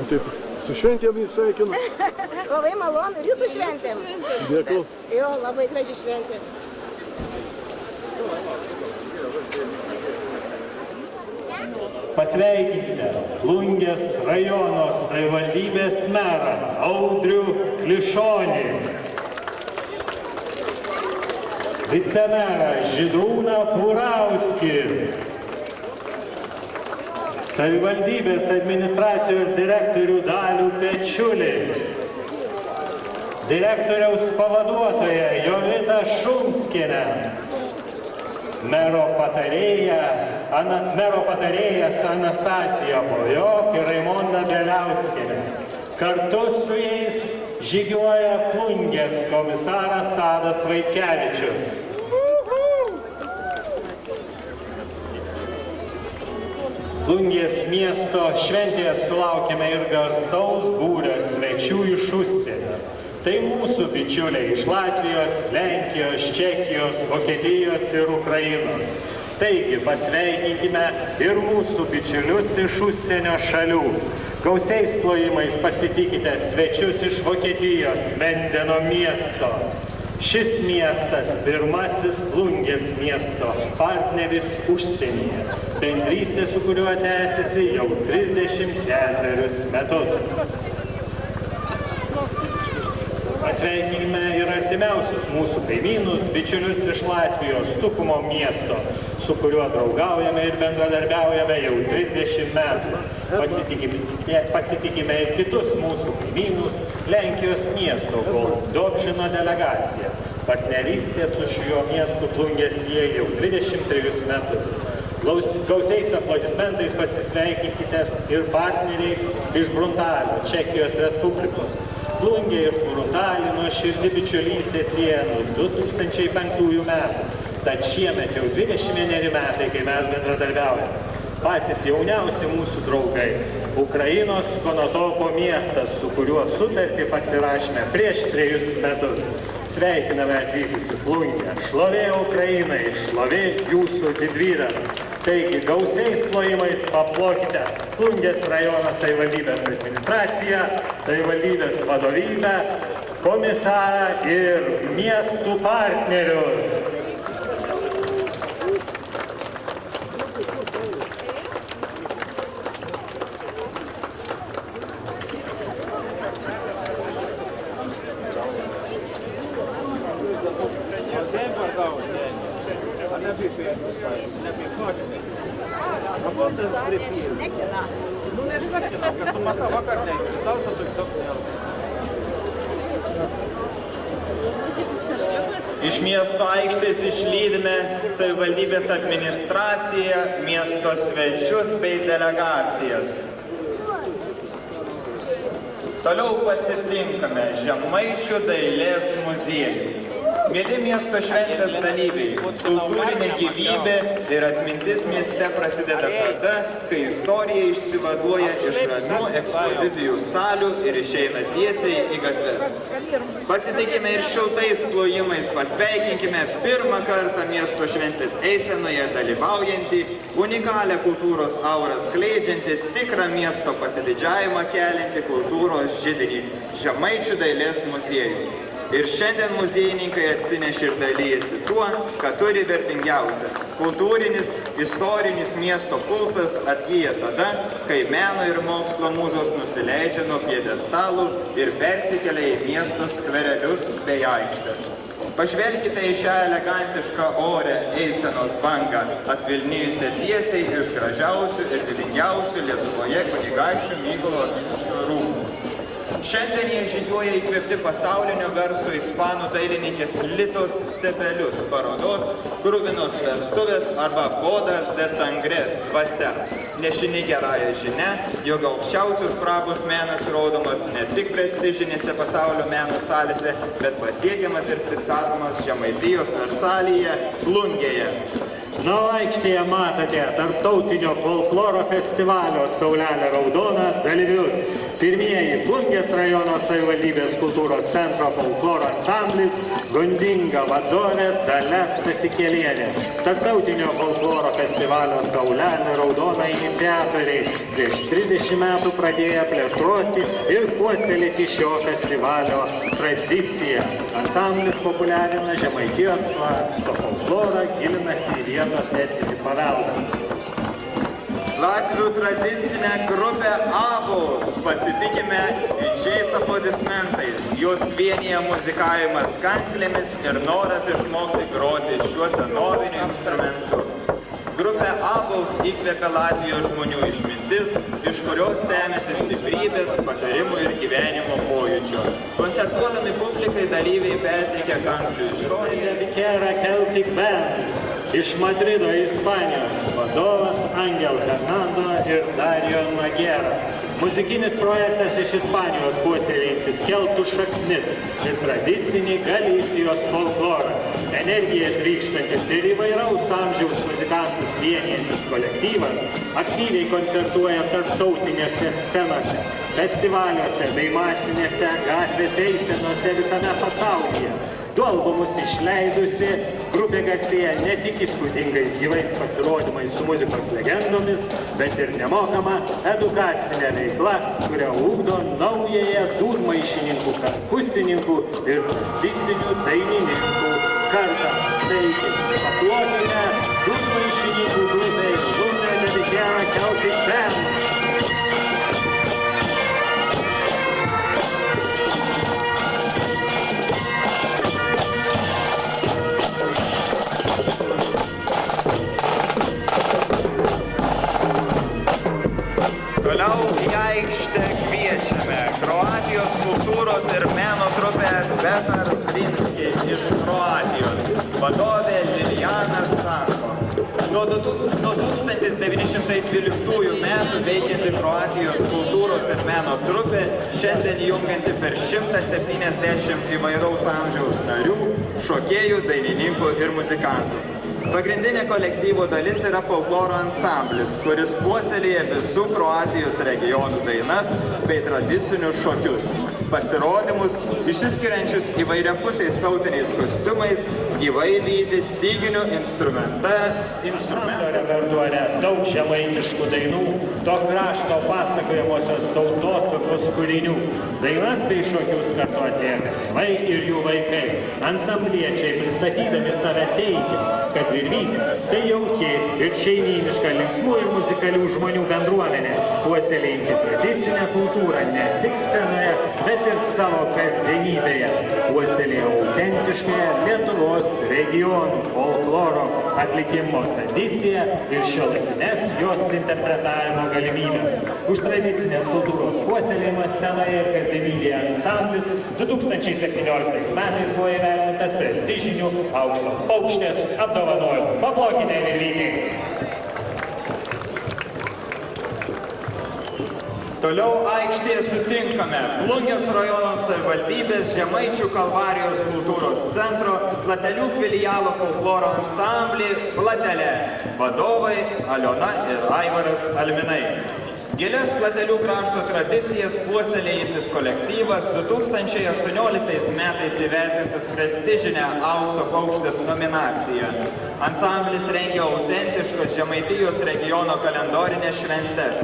Taip, su šventėm jis sveikinu. Labai malonu ir jūsų šventėm. Dėkui. Jo, labai graži šventė. Pasveikinkite Plungės rajono savivaldybės merą Audrių Klišonį, vicemerą Žydrūną Purauskį, savivaldybės administracijos direktorių Dalių Pečiulį, direktoriaus pavaduotoją Jovitą Šumskienę, mero patarėjas Anastasiją Bojok ir Raimondą Bieliauskienę. Kartu su jais žygiuoja Plungės komisaras Tadas Vaitkevičius. Plungės miesto šventėje sulaukėme ir garsaus būrio svečių iš užsienio. Tai mūsų bičiuliai iš Latvijos, Lenkijos, Čekijos, Vokietijos ir Ukrainos. Taigi pasveikinkime ir mūsų bičiulius iš užsienio šalių. Gausiais plojimais pasitikite svečius iš Vokietijos Mendeno miesto. Šis miestas pirmasis Plungės miesto partneris užsienyje. Bendrystė, su kuriuo tęsiasi jau 34 metus. Pasveikinkime ir artimiausius mūsų kaimynus, bičiulius iš Latvijos Tukumo miesto, su kuriuo draugaujame ir bendradarbiaujame jau 30 metų. Pasitikime ir kitus mūsų kaimynus, Lenkijos miesto Dobšino delegaciją. Partnerystė su šiuo miestu Plungės sieja jau 23 metus. Gausiais aplodismentais pasisveikinkite ir partneriais iš Bruntalio, Čekijos Respublikos. Plungė ir Bruntalį nuoširdi bičiulystė sieja nuo 2005 metų. Tad šiemet jau 21 metai, kai mes bendradarbiaujame. Patys jauniausi mūsų draugai – Ukrainos Konotopo miestas, su kuriuo sutartį pasirašėme prieš 3 metus. Sveikiname atvykusi Plungę. Šlovė Ukrainai, šlovė jūsų didvyrams. Taigi gausiais plojimais paplokite Plungės rajono savivaldybės administraciją, savivaldybės vadovybę, komisarą ir miestų partnerius. Iš miesto aikštės išlydime savivaldybės administraciją, miesto svečius bei delegacijas. Toliau pasitinkame Žemaičių dailės muziejų. Mėly miesto šventės dalyviai, kultūrinė gyvybė ir atmintis mieste prasideda tada, kai istorija išsivaduoja iš ramių ekspozicijų salių ir išeina tiesiai į gatves. Pasitikime ir šiltais plojimais pasveikinkime pirmą kartą miesto šventės eisenoje dalyvaujantį, unikalią kultūros aurą skleidžiantį, tikrą miesto pasididžiavimą keliantį kultūros židinį Žemaičių dailės muziejų. Ir šiandien muziejininkai atsinešė ir dalyjasi tuo, ką turi vertingiausia. Kultūrinis, istorinis miesto pulsas atgyja tada, kai meno ir mokslo mūzos nusileidžia nuo pjedestalų ir persikelia į miesto skverelius bei aikštes. Pažvelkite į šią elegantišką orę eisenos bangą, atvilnijusią tiesiai iš gražiausių ir didingiausių Lietuvoje kunigaikščių Mykolo Oginskio rūmų. Šiandien jie žygiuoja įkvėpti pasaulinio garso ispanų dailininkės Litos Cepelius parodos Kruvinos vestuvės arba Bodas de Sangre dvasia. Nešini gerąją žinia, jog aukščiausios prabos menas rodomas ne tik prestižinėse pasaulio meno salėse, bet pasiekiamas ir pristatomas Žemaitijos Versalyje, Plungėje. Na, aikštėje matote tarptautinio folkloro festivalio Saulelė raudona dalyvius. Pirmieji Plungės rajono savivaldybės kultūros centro folkloro ansamblis, Gundinga vadovė Dalia Stasikėlienė. Tarptautinio folkloro festivalio Saulelė raudona iniciatoriai prieš 30 metų pradėję plėtoti ir puoselėti šio festivalio tradiciją. Ansamblis populiarina Žemaitijos krašto folklorą, gilinasi į vietos etninį paveldą. Latvių tradicinę grupę Abos pasitikime didžiais aplodismentais. Jos vienyje muzikavimas kanklėmis ir noras išmokti groti šiuo senoviniu instrumentu. Grupė Abos įkvėpia Latvijos žmonių išmintis, iš kurios semėsi stiprybės, patarimų ir gyvenimo pojūčio. Koncertuodami publikai dalyviai perteikia kanklių istoriją. Vikera Celtic Band iš Madrido, Ispanijos, vadovas Angel Fernando ir Dario Nagera. Muzikinis projektas iš Ispanijos puoselėjantis keltų šaknis ir tradicinį Galisijos folklorą. Energija trykštantis ir įvairaus amžiaus muzikantus vienijantis kolektyvas aktyviai koncertuoja tarptautinėse scenose, festivaliuose bei masinėse gatvės eisenose visame pasaulyje. Du albumus išleidusi, grupė garsėja ne tik įspūdingais gyvais pasirodymais su muzikos legendomis, bet ir nemokama edukacinė veikla, kuria ugdo naująją dūrmaišininkų, perkusininkų ir tradicinių dainininkų kartą. Taigi, aplokime dūrmaišininkų grupei Lunga Vikera Celtic Band. Toliau į aikštę kviečiame Kroatijos kultūros ir meno trupę Vetar Svinski iš Kroatijos, vadovė Lilijana Sanko. Nuo 1912 metų veikianti Kroatijos kultūros ir meno trupė, šiandien jungianti per 170 įvairaus amžiaus narių, šokėjų, dainininkų ir muzikantų. Pagrindinė kolektyvo dalis yra folkloro ansamblis, kuris puoselėja visų Kroatijos regionų dainas bei tradicinius šokius. Pasirodymus, išsiskiriančius įvairiapusiais tautiniais kostiumais, gyvai lydi styginių instrumentą. Repertuare daug žemaitiškų dainų, to krašto pasakojamosios tautosakos kūrinių. Dainas bei šokius kartu atlieka tėvai ir jų vaikai. Ansambliečiai pristatydami save teigia, kad Virvytė tai jauki ir šeimyniška linksmų ir muzikalių žmonių bendruomenė, puoselėjanti tradicinę kultūrą ne tik scenoje, bet ir savo kasdienybėje. Puoselėja autentiškąją Lietuvos regionų folkloro atlikimo tradiciją ir šiuolaikines jos interpretavimo galimybės. Už tradicinės kultūros puoselėjimą scenoje ir kasdienybėje ansamblis 2017 metais buvo įvertintas prestižiniu Aukso paukštės apdovanojimu. Paplokite Virvytei. Toliau aikštėje sutinkame Plungės rajono savivaldybės Žemaičių Kalvarijos kultūros centro Platelių filialo folkloro ansamblį Platelė. Vadovai Aliona ir Aivaras Alminai. Gilias Platelių krašto tradicijas puoselėjantis kolektyvas 2018 metais įvertintas prestižinę Aukso paukštės nominaciją. Ansamblis rengia autentiškas Žemaitijos regiono kalendorinės šventes,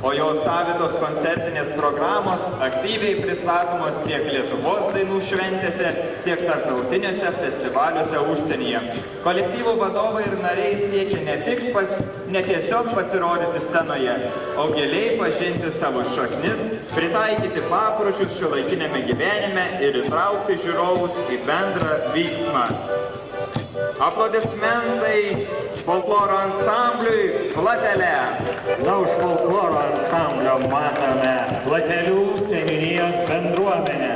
o jo savitos koncertinės programos aktyviai pristatomos tiek Lietuvos dainų šventėse, tiek tarptautiniuose festivaliuose užsienyje. Kolektyvo vadovai ir nariai siekia ne tiesiog pasirodyti scenoje, o giliai pažinti savo šaknis, pritaikyti papročius šiuolaikiniame gyvenime ir įtraukti žiūrovus į bendrą vyksmą. Aplodismentai folkloro ansambliui Platelė. Na, už folkloro ansamblio matome Platelių seniūnijos bendruomenę.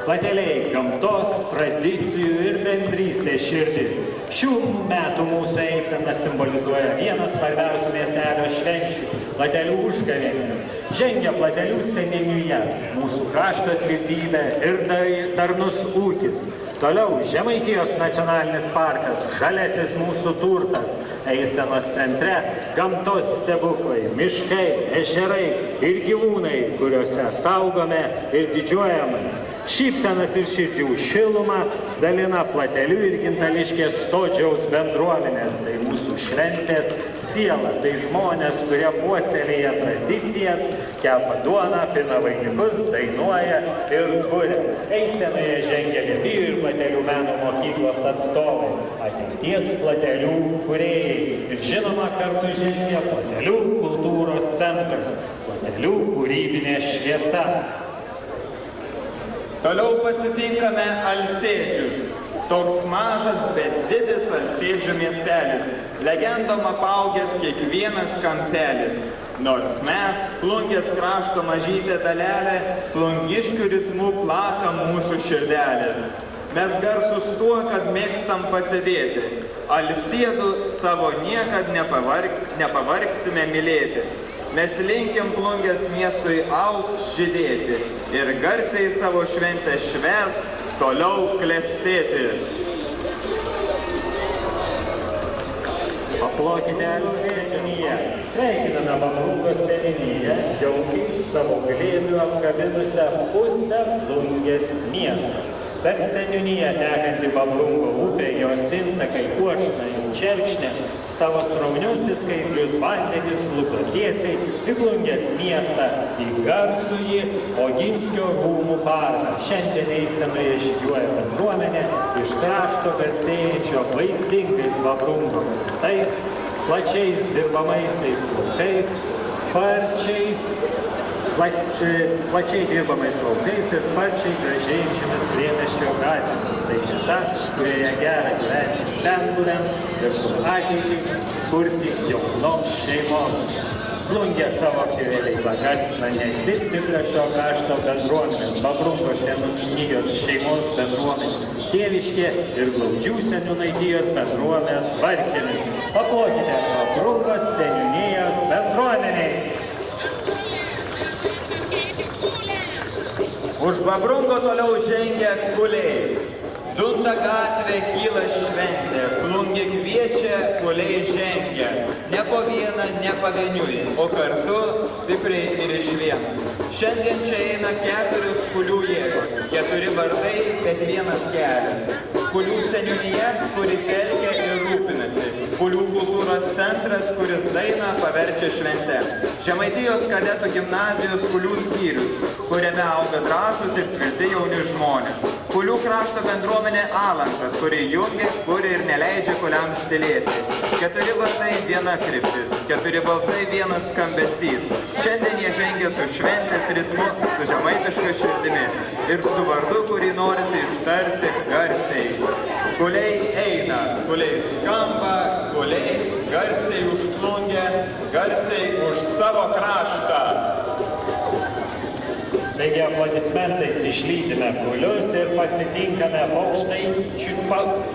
Plateliai gamtos, tradicijų ir bendrystės širdis. Šių metų mūsų eisena simbolizuoja vieną svarbiausių miestelio švenčių Platelių užgavėnės. Žengia Platelių seniūnija, mūsų krašto tvirtybė ir darnus ūkis. Toliau Žemaitijos nacionalinis parkas, žaliasis mūsų turtas, eisenos centre gamtos stebuklai, miškai, ežerai ir gyvūnai, kuriuose saugome ir didžiuojamės. Šypsenas ir širdžių šilumą dalina Platelių ir Gintališkės Sodžiaus bendruomenės. Tai mūsų šventės siela, tai žmonės, kurie puoselėja tradicijas, kepa duoną, pina vainikus, dainuoja ir kuria. Eisenoje žengia Liepijų ir Platelių meno mokyklos atstovai, ateities Platelių kūrėjai ir žinoma kartu žengia Platelių kultūros centras, Platelių kūrybinė šviesa. Toliau pasitinkame Alsėdžius. Toks mažas, bet didis Alsėdžių miestelis, legendom apaugęs kiekvienas kampelis. Nors mes, Plungės krašto mažytė dalelė, plungiškių ritmų plaka mūsų širdelės. Mes garsus tuo, kad mėgstam pasėdėti, Alsėdų savo niekad nepavargsime mylėti. Mes linkim Plungės miestui augt, žydėti ir garsiai savo šventę švęst, toliau klestėti. Paplokite Alsėdžinyje, sveikiname Bambrungos seniūniją, jaukiai savo glėbiu apkabinusią pusę Plungės miesto. Per seniūniją tekanti Bambrungo upė, jos intakai Uošna ir Čerkšnė, savo sraunius ir skaidrius vandenis plukdo tiesiai į Plungės miestą, į garsųjį Oginskio rūmų parką. Šiandien eisenoje žygiuoja bendruomenė iš krašto garsėjančio vaizdingais Bambrungo tais, plačiais dirbamaisiais laukais, plačiai dirbamais laukais ir sparčiai gražėjančiamis priemiesčio gatvėmis. Tai šita, kurioje gera gyventi senbuviams ir kur ateitį kurti jaunoms šeimoms. Plungė savo aktyvėliai pagarsina ne tik stiprią šio krašto bendruomenės, Bambrungos seniūnijos šeimos bendruomenės, Tėviškė ir Glaudžių seniūnaitijos bendruomenės Barkelis. Paplokite Bambrungos seniūnijos bendruomeniai. Už Bambrungo toliau žengia Kuliai. Dunda gatvė kyla šventė, Plungė kviečia, Kuliai žengia. Ne po vieną, ne pavieniui, o kartu stipriai ir išvien. Šiandien čia eina 4 Kulių jėgos, 4 vardai, bet vienas kelias. Kulių seniūnija, kuri telkia ir rūpinasi. Kulių kultūros centras, kuris dainą paverčia švente. Žemaitijos kadetų gimnazijos Kulių skyrius, kuriame auga drąsūs ir tvirti jauni žmonės. Kulių krašto bendruomenė Alankas, kuri jungia, kuria ir neleidžia kuliams tylėti. 4 vardai, viena kryptis, 4 balsai, vienas skambesys. Šiandien jie žengia su šventės ritmu, su žemaitiška širdimi ir su vardu, kurį norisi ištarti garsiai. Kuliai eina, Kuliai skamba, Kuliai garsiai už Plungę, garsiai už savo kraštą. Taigi aplodismentais išlydime Kulius ir pasitinkame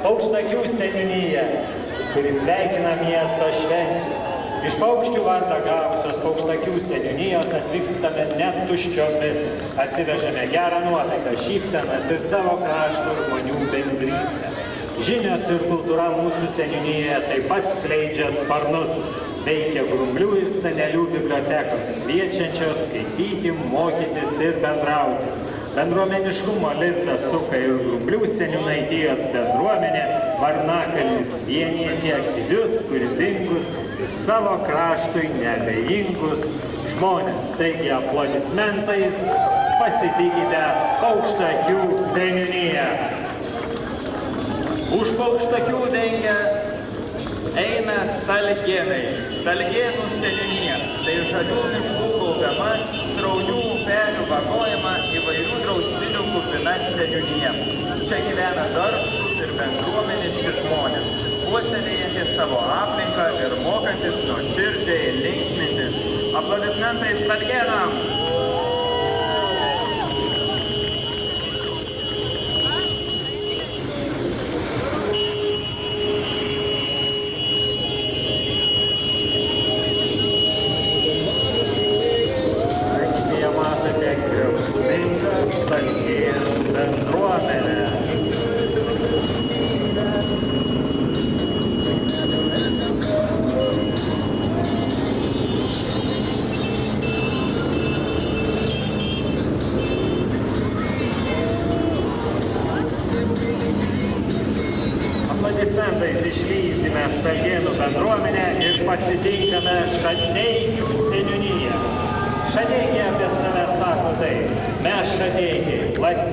Paukštakių seniūniją, kuris sveikina miesto šventę. Iš paukščių vardą gavusios Paukštakių seniūnijos atvykstame net tuščiomis, atsivežame gerą nuotaiką, šypsenas ir savo krašto žmonių bendrystę. Žinios ir kultūra mūsų seniūnijoje taip pat skleidžia sparnus. Veikia Grumblių ir Stanelių bibliotekos, kviečiančios skaityti, mokytis ir bendrauti. Bendruomeniškumo lizdą suka ir Grumblių seniūnaitijos bendruomenė, Varnakalnis vienijantį aktyvius, kūrybingus, savo kraštui neabejingus žmonės. Taigi aplodismentais pasitikite Paukštakių seniūniją. Už Paukštakių dengia eina Stalgėnai, Stalgėnų seniūnija. Tai žalių miškų kaupiama, sraunių upelių vagojama, įvairių draustinių kupina seniūnija. Čia gyvena darbštūs ir bendruomeniški žmonės, puoselėjantys savo aplinką ir mokantis nuoširdžiai linksmintis. Aplodismentai Stalgėnams! Stalgėnų bendruomenę ir pasitinkame Šateikių seniūniją. Šateikiai apie save sako taip: mes šateikiai,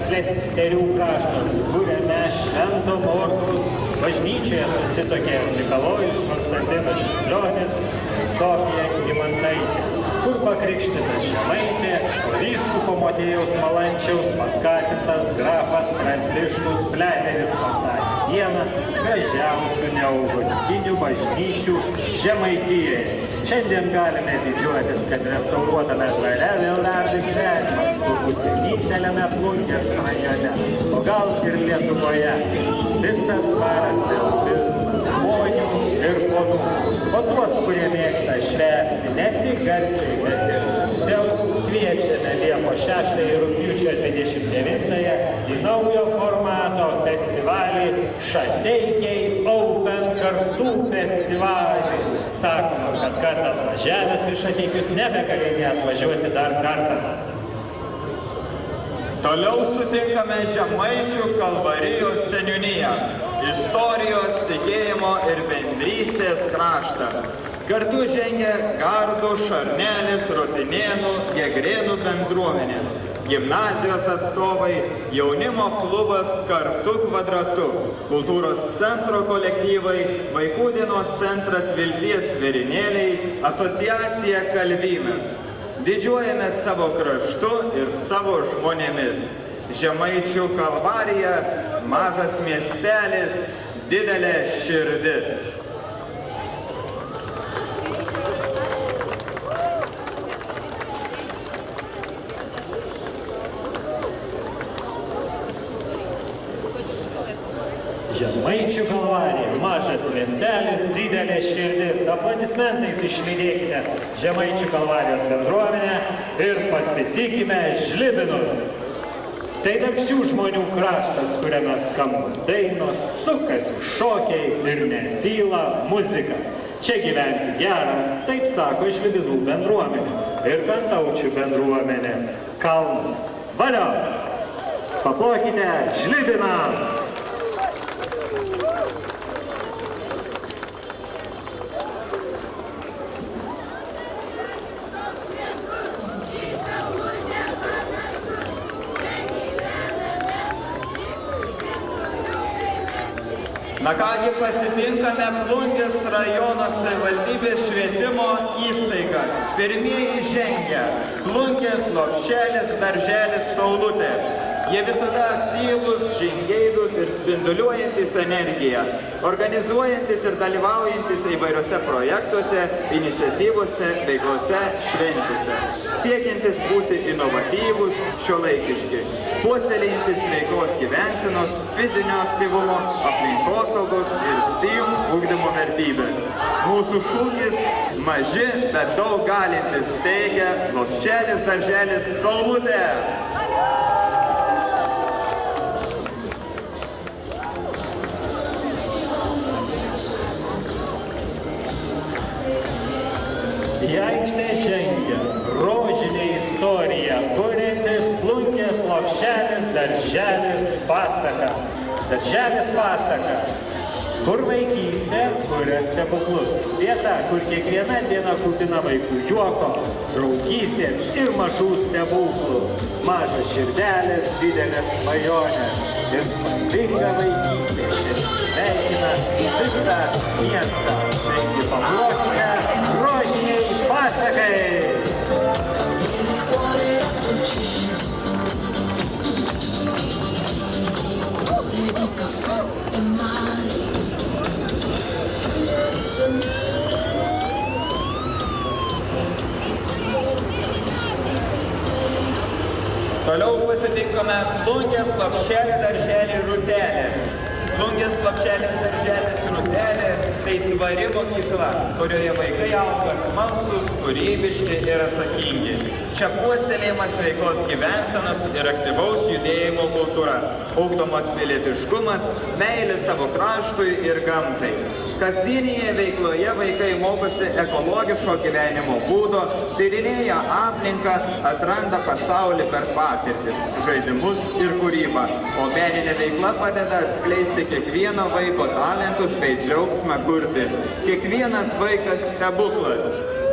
Klesterių kraštas, kuriame Švento Morkaus bažnyčioje susitokė Mikalojus Konstantinas Čiurlionis, Sofija Kymantaitė, kur pakrikštytas Žemaitė, o vyskupo Motiejaus Valančiaus paskatintas grafas Pranciškus Pleneris pastatė vieną gražiausių neogotikinių bažnyčių Žemaitijoje. Šiandien galime didžiuotis, kad restauruotame dvare vėl verda gyvenimas, turbūt vieninteliame Plungės rajone, o gal ir Lietuvoje. Visas dvaras vėl pilnas žmonių ir ponų. O tuos, kurie mėgsta švęsti ne tik garsiai, bet ir siau, kviečiame Liepos 6 ir rugpjūčio 29 į naujo formato festivalį Šateikiai Open kartų festivalį. Sakoma, kad kartą atvažiavęs į Šateikius nebegali neatvažiuoti dar kartą. Toliau sutinkame Žemaičių Kalvarijos seniūniją, istorijos, tikėjimo ir bendrystės kraštą. Kartu žengia Gardų, Šarnelės, Rotinėnų, Gegrėnų bendruomenės, gimnazijos atstovai, jaunimo klubas Kartu kvadratu, kultūros centro kolektyvai, Vaikų dienos centras Vilties Vėrinėliai, asociacija Kalvynas. Didžiuojamės savo kraštu ir savo žmonėmis. Žemaičių Kalvarija, mažas miestelis, didelė širdis. Žemaičių Kalvarija, mažas miestelis, didelė širdis. Aplodismentais išlydėkite Žemaičių Kalvarijos bendruomenę ir pasitikime Žlibinus. Tai darbščių žmonių kraštas, kuriame skamba dainos, sukasi šokiai ir netyla muzika. Čia gyventi gera, taip sako Žlibinų bendruomenė ir Kantaučių bendruomenė. Kalnas. Valio! Paplokite Žlibinams! Na kągi, pasitinkame Plungės rajono savivaldybės švietimo įstaigas. Pirmieji žengia Plungės lopšelis, darželis Saulutė. Jie visada aktyvūs, žingeidūs ir spinduliuojantis energiją, organizuojantis ir dalyvaujantis įvairiose projektuose, iniciatyvose, veiklose, šventėse, siekiantis būti inovatyvūs, šiuolaikiški, puoselėjantis veiklos gyvensenos, fizinio aktyvumo, aplinkosaugos ir STEAM ugdymo vertybės. Mūsų šūkis – maži, bet daug galintis, teigia lopšelis, darželis Saulutė. Į aikštę žengia rožinė istorija, kuriantis Plungės lopšelis, darželis pasaka. Darželis pasaka, kur vaikystė kuria stebuklus. Vieta, kur kiekviena diena kupina vaikų juoko, draugystės ir mažų stebuklų. Mažas širdelės, didelės svajonės ir spalvinga vaikystė. Sveikina visą miestą. Taigi paplokime rožiniai pasakai. Toliau pasitinkame Plungės lopšelį, darželį Rūtelė. Plungės lopšelis, darželis Rūtelė – tai tvari mokykla, kurioje vaikai auga smalsūs, kūrybiški ir atsakingi. Čia puoselėjimas veiklos gyvensenos ir aktyvaus judėjimo kultūra, ugdomas pilietiškumas, meilė savo kraštui ir gamtai. Kasdienėje veikloje vaikai mokosi ekologiško gyvenimo būdo, tyrinėja aplinką, atranda pasaulį per patirtis, žaidimus ir kūrybą, o meninė veikla padeda atskleisti kiekvieno vaiko talentus bei džiaugsmą kurti. Kiekvienas vaikas stebuklas.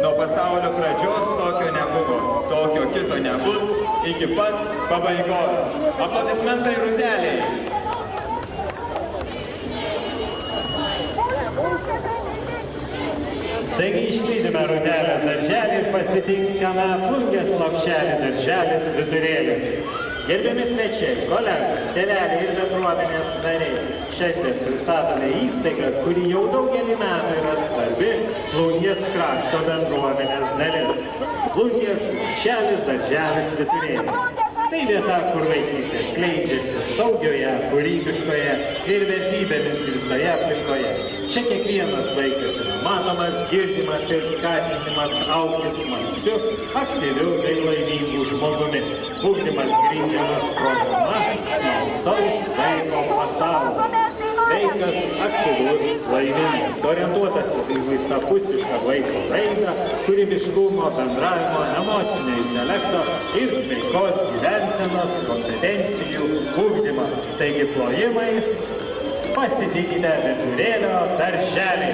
Nuo pasaulio pradžios tokio nebuvo, tokio kito nebus, iki pat pabaigos. Aplodismentai Rūteliai. Taigi išlydime Rūtelės darželį ir pasitinkame Plungės Lopšelį darželis Vyturėlis. Gerbiami svečiai, kolegos, tėveliai ir bendruomenės nariai, šiandien pristatome įstaigą, kuri jau daugelį metų yra svarbi Plungės krašto bendruomenės dalis. Plungės Lopšelis darželis Vyturėlis. Tai vieta, kur vaikystė skleidžiasi saugioje, kūrybiškoje ir vertybėmis grįstoje aplinkoje. Čia kiekvienas vaikas yra matomas, girdimas ir skatinimas augti smalsiu, aktyviu bei laimingu žmogumi. Ugdymas grindžiamas programa smalsaus vaiko pasaulis. Sveikas, aktyvus, laimingas, orientuotas į visapusišką vaiko raidą, kūrybiškumo, bendravimo, emocinio intelekto ir sveikos gyvensenos kompetencijų ugdymą. Taigi plojimais pasitikite Vyturėlio darželį.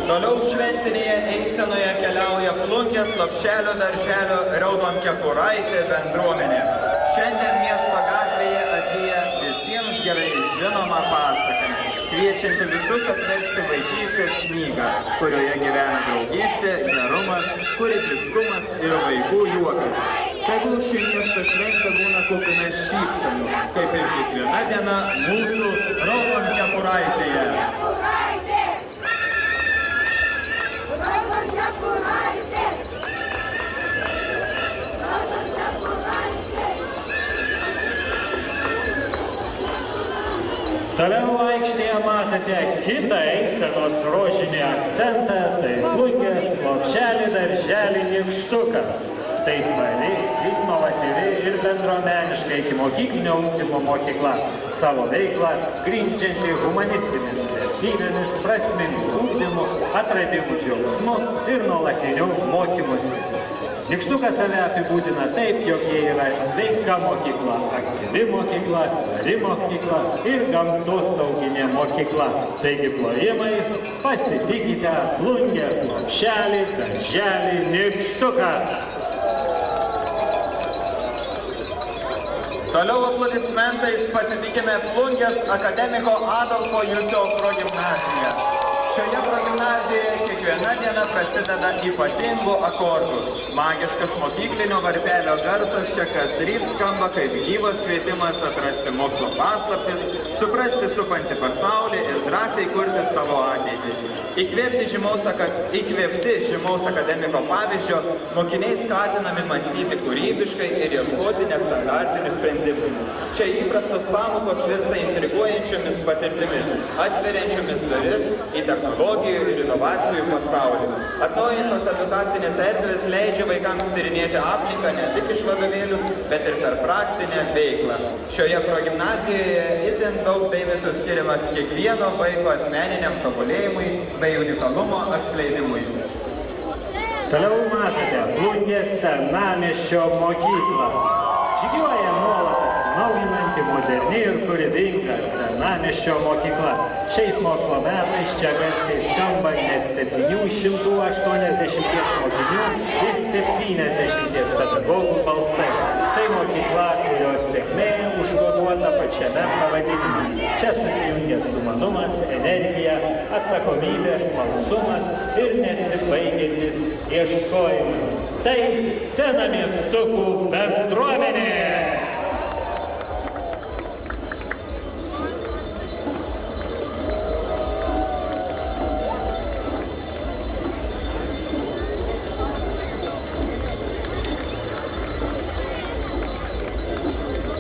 Toliau šventinėje eisenoje keliauja Plungės Lopšelio darželio Raudonkepuraitė bendruomenė. Šiandien miesto gatvėje atvyja visiems gerai žinoma pasaka, kviečianti visus atversti vaikystės knygą, kurioje gyvena draugystė, gerumas, kūrybiškumas ir vaikų juokas. Tegul ši miesto šventė būna kupina šypsenų, kaip ir kiekviena diena mūsų Raudonkepuraitėje. Toliau aikštėje matote kitą eisenos rožinį akcentą, tai Plungės Lopšelį darželį Nykštukas. Tai tvari, inovatyvi ir bendruomeniška ikimokyklinio ugdymo mokykla. Savo veiklą grindžianti humanistinis vertybėmis, prasmingų ugdymų, atradimų džiaugsmu ir nuolatiniu mokymusi. Nykštukas save apibūdina taip, jog jie yra sveika mokykla, aktyvi mokykla, tvari mokykla ir gamtosauginė mokykla. Taigi plojimais pasitikite Plungės Lopšelį darželį Nykštuką. Toliau aplodismentais pasitikime Plungės akademiko Adolfo Jucio progimnaziją. Šioje progimnazijoje kiekviena diena prasideda ypatingų akordų. Magiškas mokyklinio varpelio garsas čia kasryt skamba kaip gyvas kvietimas atrasti mokslo paslaptis, suprasti supantį pasaulį ir drąsiai kurti savo ateitį. Įkvėpti žymaus akademiko pavyzdžio, mokiniai skatinami mąstyti kūrybiškai ir ieškoti nestandartinių sprendimų. Čia įprastos pamokos virsta intriguojančiomis patirtimis, atveriančiomis duris į technologijų ir inovacijų pasaulį. Atnaujintos edukacinės erdvės leidžia vaikams tyrinėti aplinką ne tik iš vadovėlių, bet ir per praktinę veiklą. Šioje progimnazijoje itin daug dėmesio skiriamas kiekvieno vaiko asmeniniam tobulėjimui bei unikalumo atskleidimui. Toliau matote Plungės senamiesčio mokyklą. Žygiuoja nuolat atsinaujinanti, moderni ir kūrybinga senamiesčio mokykla. Šiais mokslo metais čia garsiai skamba net 780 mokinių ir 70 pedagogų balsai. Tai mokykla, kurios sėkmė užkoduota pačiame pavadinime. Čia susijungia sumanumas, energija, atsakomybė, smalsumas ir nesibaigiantis ieškojimas. Tai senamiestukų bendruomenė.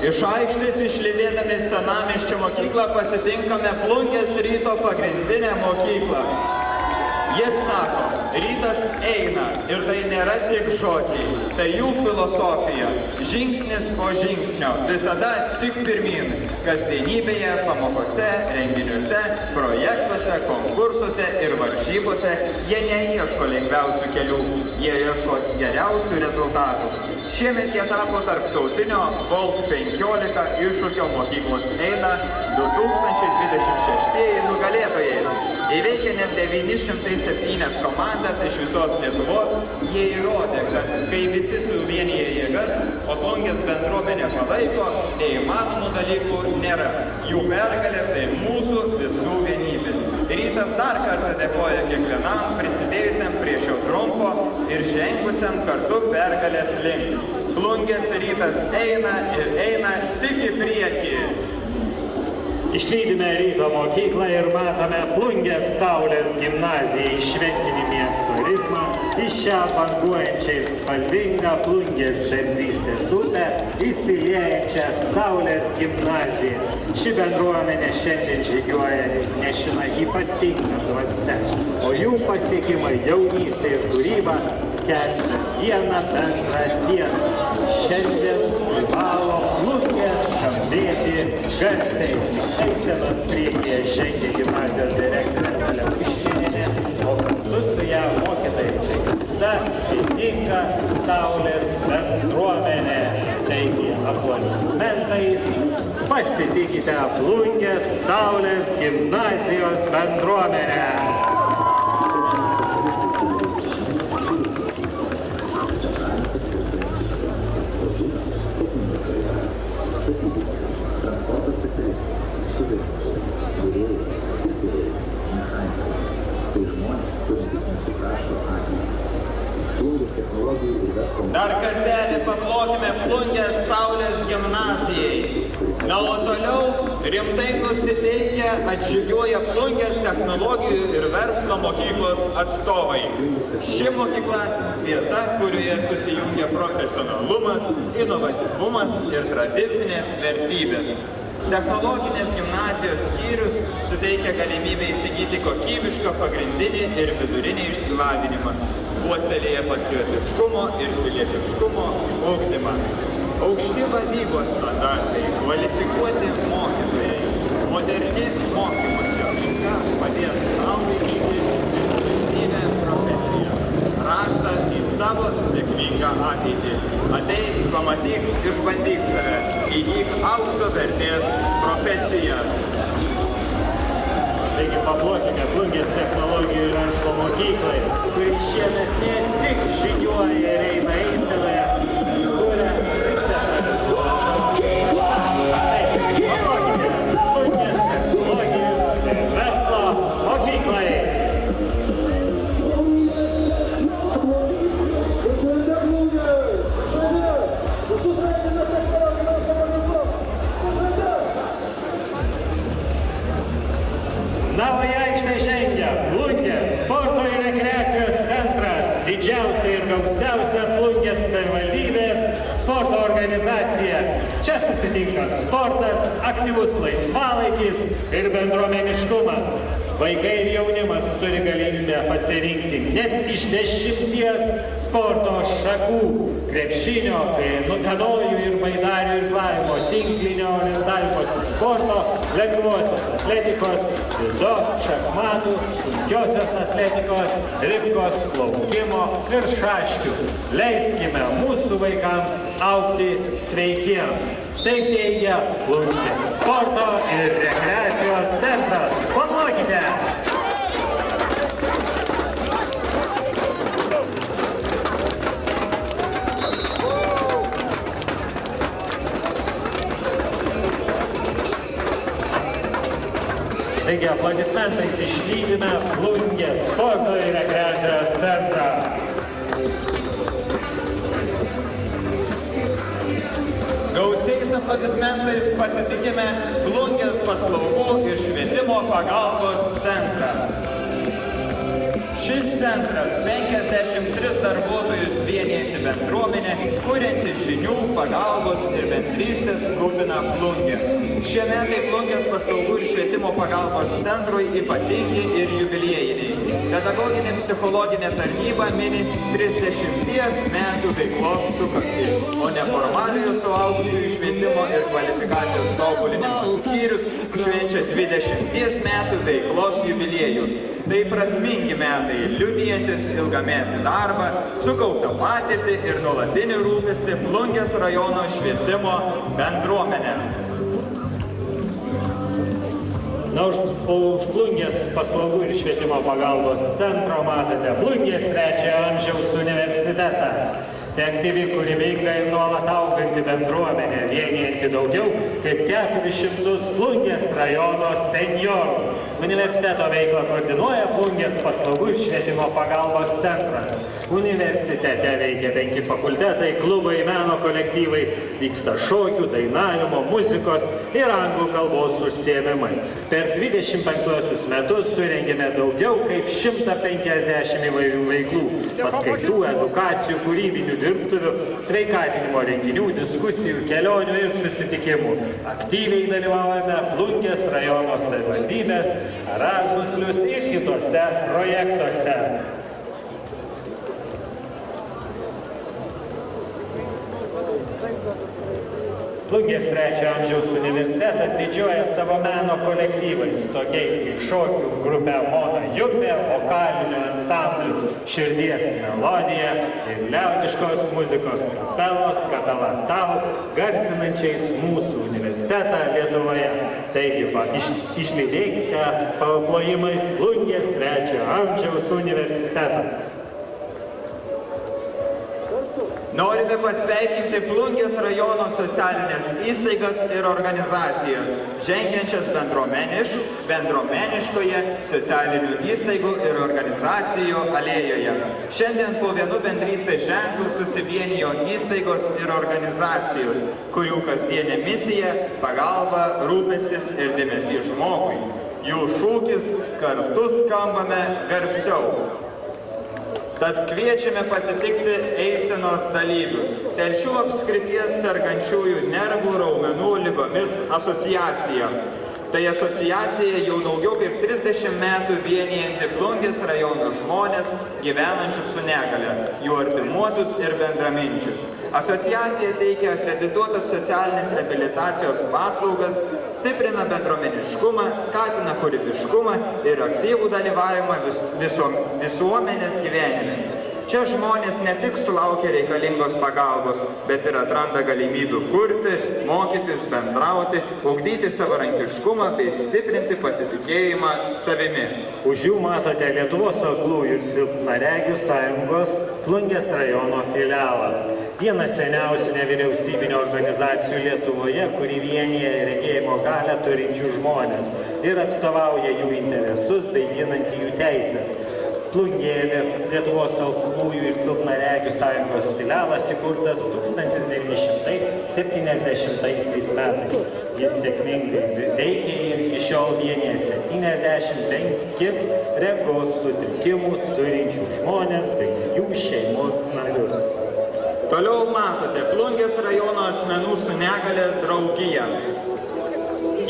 Iš aikštės išlydėdami senamiesčio mokyklą pasitinkame Plungės ryto pagrindinę mokyklą. Jis sako: rytas eina ir tai nėra tik žodžiai, tai jų filosofija, žingsnis po žingsnio, visada tik pirmyn, kasdienybėje, pamokose, renginiuose, projektuose, konkursuose ir varžybose jie neieško lengviausių kelių, jie ieško geriausių rezultatų. Šiemet jie tapo tarptautinio Volt 15 iššūkio mokyklos eina 2026 nugalėtojai. Įveikę net 907 komandas iš visos Lietuvos, jie įrodė, kad kai visi suvienyje jėgas, o Plungės bendruomenė palaiko, neįmanomų dalykų nėra. Jų pergalė tai mūsų visų vienybė. Rytas dar kartą dėkoja kiekvienam prisidėjusiam prie šio trumpo ir žengusiam kartu pergalės link. Plungės rytas eina ir eina tik į priekį. Išlydime ryto mokyklą ir matome Plungės Saulės gimnaziją į šventinį miesto ritmą, į šią banguojančiai spalvingą Plungės bendrystės upę įsiliejančią Saulės gimnaziją. Ši bendruomenė šiandien žygiuoja nešina ypatingą dvasią, o jų pasiekimai jaunystė ir kūryba skelbia vieną bendrą tiesą. Šiandien privalo Plungės skambėti garsiai. Eisenos priekyje žengia gimnazijos direktorė Dalia Puškienė, o kartu su ją mokytojai visa vieninga Saulės bendruomenė. Taigi aplodismentais pasitikite Plungės Saulės gimnazijos bendruomenę. Dar kartelį paplokime Plungės Saulės gimnazijai. Na, o toliau rimtai nusiteikę atžygiuoja Plungės technologijų ir verslo mokyklos atstovai. Ši mokykla vieta, kurioje susijungia profesionalumas, inovatyvumas ir tradicinės vertybės. Technologinės gimnazijos skyrius suteikia galimybę įsigyti kokybišką pagrindinį ir vidurinį išsilavinimą, puoselėja patriotiškumo ir pilietiškumo ugdymą. Aukšti vadybos standartai, kvalifikuoti mokytojai, moderni mokymosi aplinka padės tau įgyti vidutinę profesiją. Raštą į tavo sėkmingą ateitį. Ateik, pamatyk, išbandyk save, įgyk aukso vertės profesiją. Taigi paplokime Plungės technologijų ir verslo mokyklai, kuri šiemet ne tik žygiuoja ir eina eisenoje, kuria Plungės technologijų ir verslo mokyklai. Na, o į aikštę žengia Plungės sporto ir rekreacijos centras, didžiausia ir gausiausia Plungės savivaldybės sporto organizacija. Čia susitinka sportas, aktyvus laisvalaikis ir bendruomeniškumas. Vaikai ir jaunimas turi galimybę pasirinkti net iš 10 sporto šakų – krepšinio, kanojų ir baidarių irklavimo, tinklinio orientavimosi sporto, lengvosios atletikos, dziudo, šachmatų, sunkiosios atletikos, ribkos, plaukimo ir šaškių. Leiskime mūsų vaikams augti sveikiems. Taip teigia Plungės sporto ir rekreacijos centras. Paplokite! Taigi aplodismentais išlydime Plungės sporto ir rekreacijos centrą. Gausiais aplodismentais pasitikime Plungės paslaugų ir švietimo pagalbos centrą. Šis centras 53 darbuotojus vienijanti bendruomenė, kurianti žinių, pagalbos ir bendrystės kupiną Plungę. Šie metai Plungės paslaugų ir švietimo pagalbos centrui ypatingi ir jubiliejiniai. Pedagoginė psichologinė tarnyba mini 30 metų veiklos sukaktį, o neformaliojo suaugusiųjų švietimo ir kvalifikacijos tobulinimo skyrius švenčia 20 metų veiklos jubiliejų. Tai prasmingi metai, liudijantis ilgametį darbą, sukauptą patirtį ir nuolatinį rūpestį Plungės rajono švietimo bendruomenę. Na, už Plungės paslaugų ir švietimo pagalbos centro matote Plungės 3 amžiaus universitetą. Tai aktyvi, kūrybinga ir nuolat auganti bendruomenė, vienijanti daugiau kaip 400 Plungės rajono senjorų. Universiteto veiklą koordinuoja Plungės paslaugų ir švietimo pagalbos centras. Universitete veikia 5 fakultetai, klubai, meno kolektyvai, vyksta šokių, dainavimo, muzikos ir anglų kalbos užsiėmimai. Per 25 metus surengėme daugiau kaip 150 įvairių veiklų, paskaitų, edukacijų, kūrybinių dirbtuvių, sveikatinimo renginių, diskusijų, kelionių ir susitikimų. Aktyviai dalyvaujame Plungės rajono savivaldybės, Erasmus+ ir kitose projektuose. Plungės 3 amžiaus universitetas didžiuoja savo meno kolektyvais, tokiais kaip šokių grupė Mona Jupė, vokalinių ansamblių Širdies melodija ir liaudiškos muzikos kapelos Katalantau, garsinančiais mūsų universitetą Lietuvoje. Taigi, išlydėkite paplojimais Plungės 3 amžiaus universitetą. Norime pasveikinti Plungės rajono socialinės įstaigas ir organizacijas, žengiančias bendruomeniškoje socialinių įstaigų ir organizacijų alėjoje. Šiandien po vienu bendrystės ženklu susivienijo įstaigos ir organizacijos, kurių kasdienė misija – pagalba, rūpestis ir dėmesys žmogui. Jų šūkis – kartu skambame garsiau. Tad kviečiame pasitikti eisenos dalyvius. Telšių apskrities sergančiųjų nervų raumenų ligomis asociacija. Tai asociacija jau daugiau kaip 30 metų vienijanti Plungės rajono žmonės gyvenančius su negale, jų artimuosius ir bendraminčius. Asociacija teikia akredituotas socialinės reabilitacijos paslaugas, stiprina bendruomeniškumą, skatina kūrybiškumą ir aktyvų dalyvavimą visuomenės gyvenime. Čia žmonės ne tik sulaukia reikalingos pagalbos, bet ir atranda galimybių kurti, mokytis, bendrauti, ugdyti savarankiškumą bei stiprinti pasitikėjimą savimi. Už jų matote Lietuvos aklųjų ir silpnaregių sąjungos Plungės rajono filialą. Vienas seniausių nevyriausybinių organizacijų Lietuvoje, kuri vienyje regėjimo galią turinčių žmonės ir atstovauja jų interesus bei ginanti jų teisės. Plungėje Lietuvos aklųjų ir silpnaregių sąjungos filialas įkurtas 1970 metais. Jis sėkmingai veikia ir iki šiol vienyje 75 regos sutrikimų turinčių žmonės bei jų šeimos narius. Toliau matote Plungės rajono asmenų su negale draugiją.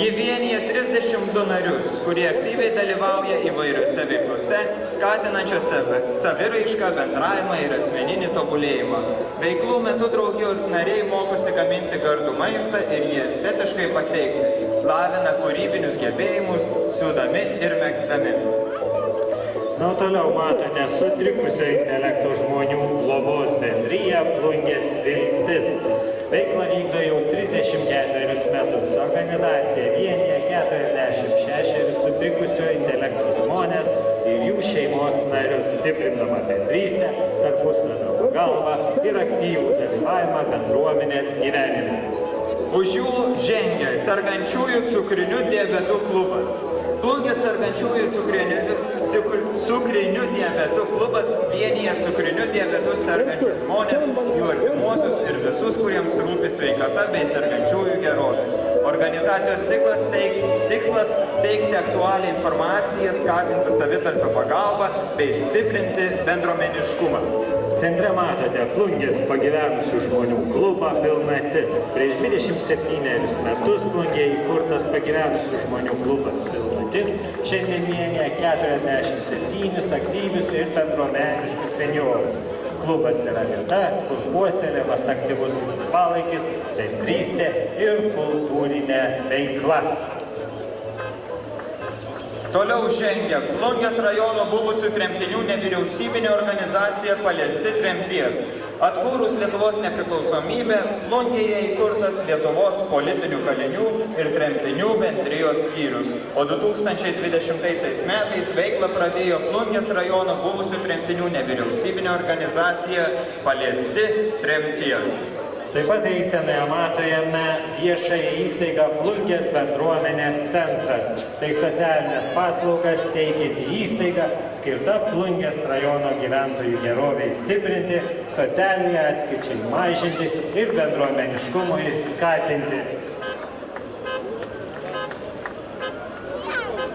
Ji vienyje 32 narius, kurie aktyviai dalyvauja įvairiose veiklose, skatinančiose saviraišką, bendravimą ir asmeninį tobulėjimą. Veiklų metu draugijos nariai mokosi gaminti gardų maistą ir jį estetiškai pateikti, lavina kūrybinius gebėjimus, siūdami ir megzdami. Na, toliau matote sutrikusio intelekto žmonių globos bendriją Plungės viltis. Veiklą vykdo jau 34 metus. Organizacija vienyje 46 sutrikusio intelekto žmonės ir jų šeimos narius, stiprindama bendrystę, tarpusavio pagalbą ir aktyvų dalyvavimą bendruomenės gyvenime. Už jų žengia sergančiųjų cukriniu diabetu klubas. Plungės sergančiųjų cukriniu diabetu klubas vienyje cukriniu diabetu sergančius žmonės, jų artimuosius ir visus, kuriems rūpi sveikata bei sergančiųjų gerovė. Organizacijos tikslas teikti aktualią informaciją, skatinti savitarpio pagalbą bei stiprinti bendruomeniškumą. Centre matote Plungės pagyvenusių žmonių klubą Pilnatis. Prieš 27 metus Plungėje įkurtas pagyvenusių žmonių klubas Pilnatis šiandien vienija 47 aktyvius ir bendruomeniškus seniorus. Klubas yra vieta, kur puoselėjamas aktyvus laisvalaikis, bendrystė ir kultūrinė veikla. Toliau žengia Plungės rajono buvusių tremtinių nevyriausybinė organizacija Paliesti tremties. Atkūrus Lietuvos nepriklausomybę, Plungėje įkurtas Lietuvos politinių kalinių ir tremtinių bendrijos skyrius, o 2020 metais veiklą pradėjo Plungės rajono buvusių tremtinių nevyriausybinė organizacija Paliesti tremties. Taip pat eisenoje matojame viešąją įstaigą Plungės bendruomenės centras. Tai socialinės paslaugas teikianti įstaiga skirta Plungės rajono gyventojų gerovei stiprinti, socialinį atskirčiai mažinti ir bendruomeniškumui skatinti.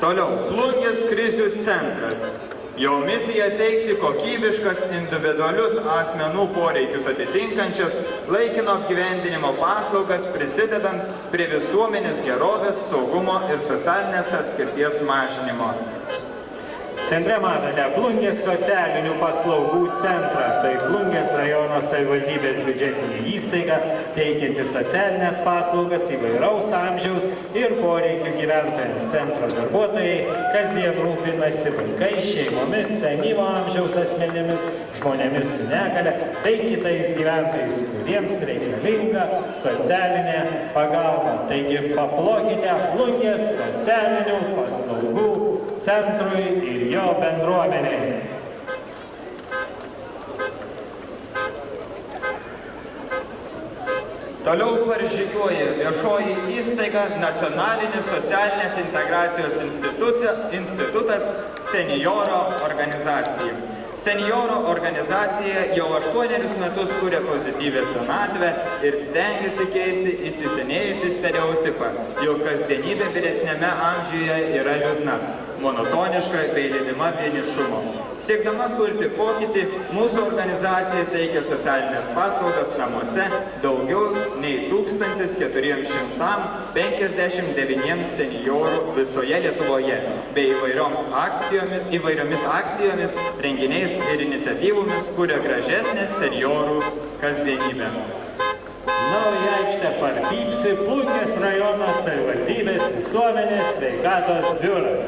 Toliau, Plungės krizių centras. Jo misija teikti kokybiškas individualius asmenų poreikius atitinkančias laikino apgyvendinimo paslaugas, prisidedant prie visuomenės gerovės, saugumo ir socialinės atskirties mažinimo. Centre matote Plungės socialinių paslaugų centrą. Tai Plungės rajono savivaldybės biudžetinė įstaiga, teikianti socialinės paslaugas įvairaus amžiaus ir poreikių gyventojams. Centro darbuotojai kasdien rūpinasi vaikais, šeimomis, senyvo amžiaus asmenimis, žmonėmis su negale, bei kitais gyventojais, kuriems reikalinga socialinė pagalba. Taigi paplokite Plungės socialinių paslaugų centrui ir jo bendruomeniai. Toliau paržygiuoja viešoji įstaiga Nacionalinis socialinės integracijos institutas Senjoro organizacija. Senjoro organizacija jau 8 metus kuria pozityvę senatvę ir stengiasi keisti įsisenėjusį stereotipą, jog kasdienybė vyresniame amžiuje yra liūdna, monotoniška bei lydima vienišumo. Siekdama kurti pokytį, mūsų organizacija teikia socialinės paslaugas namuose daugiau nei 1459 senjorų visoje Lietuvoje, bei įvairiomis akcijomis, renginiais ir iniciatyvomis kuria gražesnę senjorų kasdienybę. Naują aikštę parpypsi Plungės rajono savivaldybės visuomenės sveikatos biuras.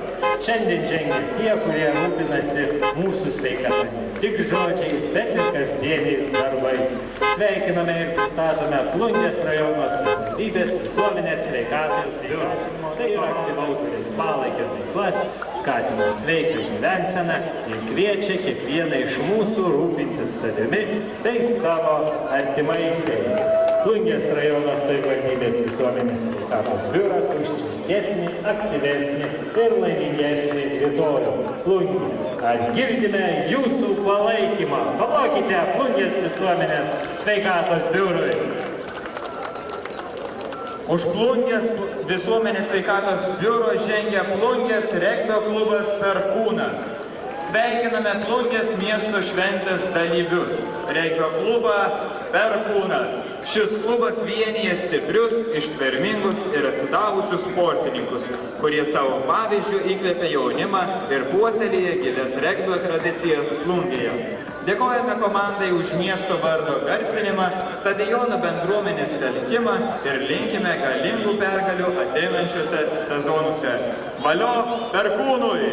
Šiandien žengia tie, kurie rūpinasi mūsų sveikata ne tik žodžiais, bet ir kasdieniais darbais. Sveikiname ir pristatome Plungės rajono savivaldybės visuomenės sveikatos biurą. Tai yra aktyvaus laisvalaikio veiklas, skatina sveiką gyvenseną ir kviečia kiekvieną iš mūsų rūpintis savimi bei savo artimaisiais. Plungės rajono savivaldybės visuomenės sveikatos biuras už sveikesnį, aktyvesnį ir laimingesnį rytojų. Plungė, ar girdime jūsų palaikymą? Paplokite Plungės visuomenės sveikatos biurui. Už Plungės visuomenės sveikatos biuro žengia Plungės regbio klubas Perkūnas. Sveikiname Plungės miesto šventės dalyvius. Regbio klubą Perkūnas. Šis klubas vienyje stiprius, ištvermingus ir atsidavusius sportininkus, kurie savo pavyzdžių įkvėpia jaunimą ir puoselėja gilias regbio tradicijas Plungėje. Dėkojame komandai už miesto vardo garsinimą, stadiono bendruomenės telkimą ir linkime galingų pergalių ateinančiuose sezonuose. Valio Perkūnui!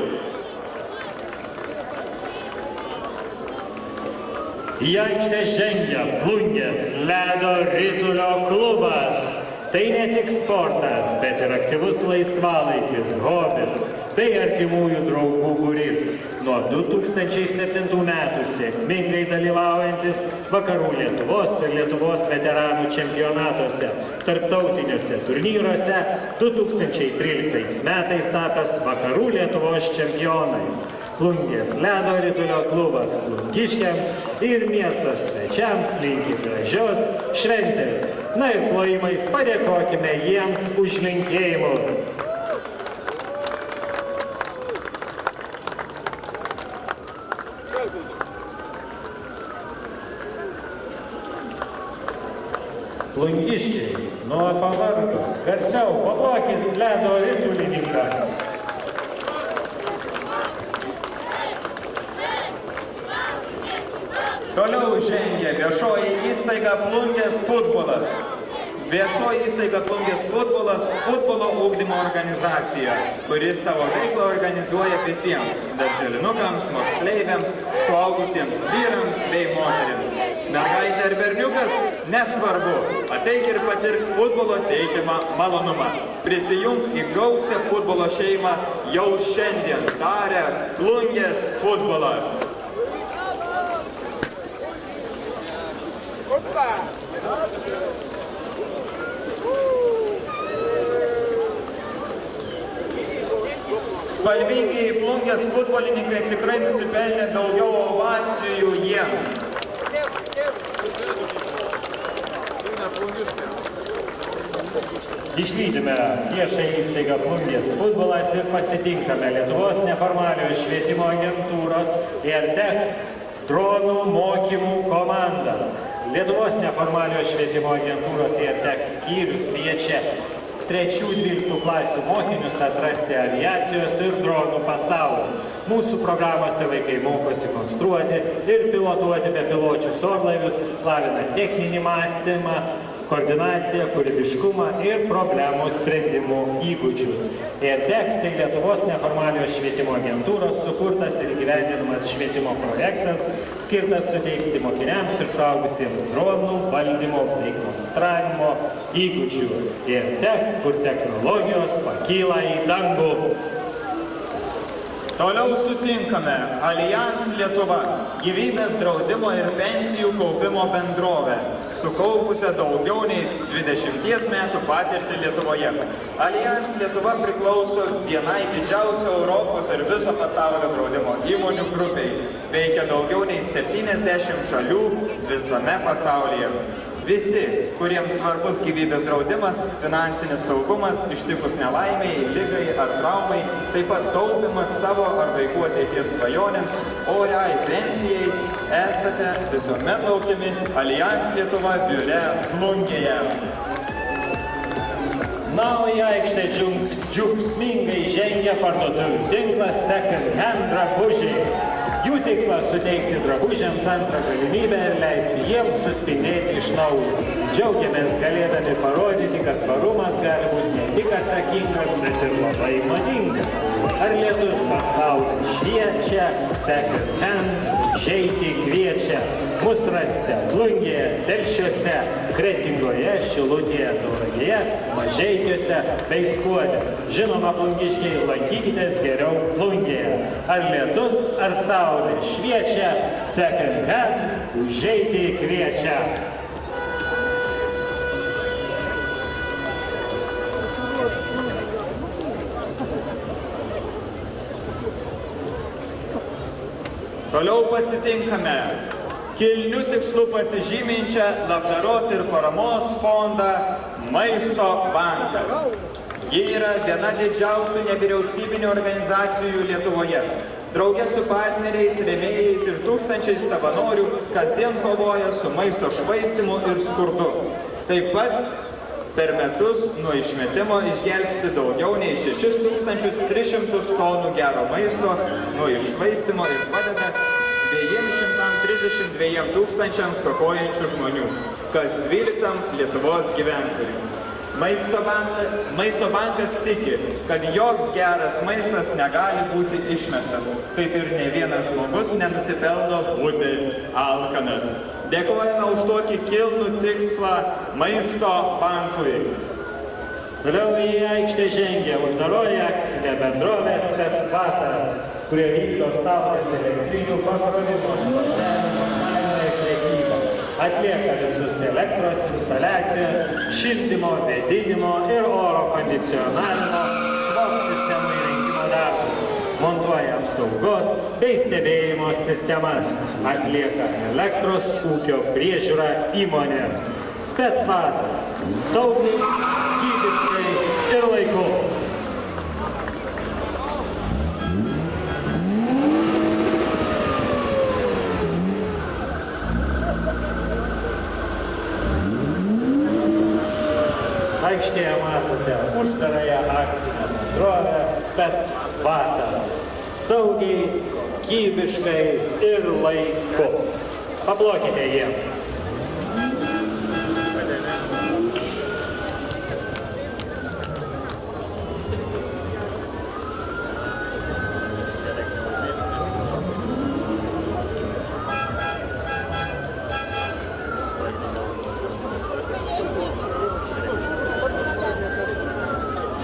Į aikštę žengia Plungės ledo ritulio klubas. Tai ne tik sportas, bet ir aktyvus laisvalaikis, hobis, bei artimųjų draugų būrys. Nuo 2007 metų sėkmingai dalyvaujantis Vakarų Lietuvos ir Lietuvos veteranų čempionatuose, tarptautiniuose turnyruose, 2013 metais tapęs Vakarų Lietuvos čempionais. Plungės ledo ritulio klubas plungiškiams ir miesto svečiams linki gražios šventės. Na ir plojimais padėkokime jiems už linkėjimus. Plungiščiai nuo pavargo, garsiau paplokit ledo ritulininkams. Toliau žengia viešoji įstaiga Plungės futbolas. Viešoji įstaiga Plungės futbolas – futbolo ugdymo organizacija, kuri savo veiklą organizuoja visiems – darželinukams, moksleiviams, suaugusiems vyrams bei moterims. Mergaitė ar berniukas – nesvarbu, ateik ir patirk futbolo teikiamą malonumą. Prisijunk į gausią futbolo šeimą jau šiandien, taria Plungės futbolas. Spalvingi Plungės futbolininkai tikrai nusipelnė daugiau ovacijų jiems. Išlydime viešą įstaigą Plungės futbolas ir pasitinkame Lietuvos neformaliojo švietimo agentūros ERTEC dronų mokymų komandą. Lietuvos neformaliojo švietimo agentūros ERTEC skyrius kviečia 3-12 klasių mokinius atrasti aviacijos ir dronų pasaulį. Mūsų programose vaikai mokosi konstruoti ir pilotuoti bepiločius orlaivius, lavina techninį mąstymą, koordinaciją, kūrybiškumą ir problemų sprendimų įgūdžius. ERTEC tai Lietuvos neformaliojo švietimo agentūros sukurtas ir įgyvendinamas švietimo projektas, skirtas suteikti mokiniams ir suaugusiems dronų valdymo bei konstravimo įgūdžių. ERTEC, kur technologijos pakyla į dangų. Toliau sutinkame Allianz Lietuva, gyvybės draudimo ir pensijų kaupimo bendrovę, sukaupusią daugiau nei 20 metų patirtį Lietuvoje. Allianz Lietuva priklauso vienai didžiausių Europos ir viso pasaulio draudimo įmonių grupiai, veikia daugiau nei 70 šalių visame pasaulyje. Visi, kuriems svarbus gyvybės draudimas, finansinis saugumas, ištikus nelaimiai, ligai ar traumai, taip pat taupimas savo ar vaikų ateities svajonėms, oriai pensijai, esate visuomet laukiami Allianz Lietuva biure Plungėje. Na, o į aikštę džiaugsmingai žengia parduotuvių tinklas Second Hand drabužiai. Jų tikslas suteikti drabužiams antrą galimybę ir leisti jiems suspindėti iš naujo. Džiaugiamės galėdami parodyti, kad tvarumas gali būti ne tik atsakingas, bet ir labai madingas. Ar lietus pasaulis šviečia, Second Hand žeiti kviečia. Mus rasite Plungėje, Telšiuose, Kretingoje, Šilutėje, Tauragėje, Mažeikiuose bei Skuode. Žinoma, plungiškiai, lankykitės geriau Plungėje. Ar lietus, ar saulė šviečia, Second Hand užeiti kviečia. Toliau pasitinkame kilnių tikslų pasižyminčią labdaros ir paramos fondą Maisto bankas. Ji yra viena didžiausių nevyriausybinių organizacijų Lietuvoje. Drauge su partneriais, rėmėjais ir tūkstančiais savanorių kasdien kovoja su maisto švaistymu ir skurdu. Taip pat per metus nuo išmetimo išgelbsti daugiau nei 6300 tonų gero maisto nuo iššvaistymo ir padeda 232 tūkstančiams stokojančių žmonių, kas 12 Lietuvos gyventojų. Maisto bankas tiki, kad joks geras maistas negali būti išmestas, kaip ir ne vienas žmogus nenusipelno būti alkanas. Dėkojame už tokį kilnų tikslą Maisto bankui. Toliau į aikštę žengia uždaroji akcinė bendrovė Specbatas, kurie vykdo saulės elektrinių pakrovimus, prekybą. Atlieka visus elektros instaliacijos, šildymo, vėdinimo ir oro kondicionavimo, švok sistemų įrengimo darbus. montuoja apsaugos bei stebėjimo sistemas, atlieka elektros ūkio priežiūrą įmonėms. Specvatas – saugiai, gyvybiškai ir laiku. Aikštėje matote uždarąją akcinę bendrovę Specvatas. Saugiai, gyvybiškai ir laiku. Paplokite jiems.